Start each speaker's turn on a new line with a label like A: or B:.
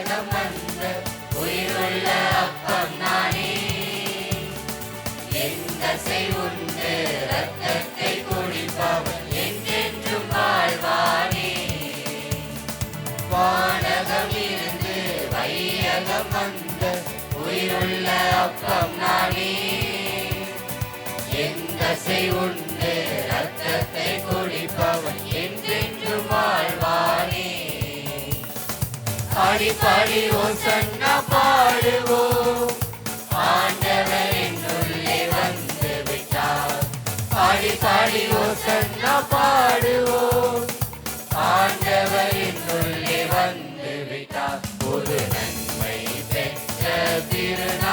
A: வையகம் வந்த உயிருள்ள அப்பம் நானே. என் தசை உண்டு இரத்தத்தை குடிப்பவன் என்றென்றும் வாழ்வானே. வானகம் இருந்து வையகம் வந்த உயிருள்ள அப்பம் நானே. என் தசை உண்டு இரத்தத்தை குடிப்பவன் என்றென்றும் வாழ்வானே. பாடி பாடி ஓசன்னா பாடுவோம், ஆண்டவர் என்னுள்ளே வந்து விட்டார். பாடி பாடி ஓசன்னா பாடுவோம், ஆண்டவர் என்னுள்ளே வந்து விட்டார். ஒரு நன்மை பெற்ற திருநாள்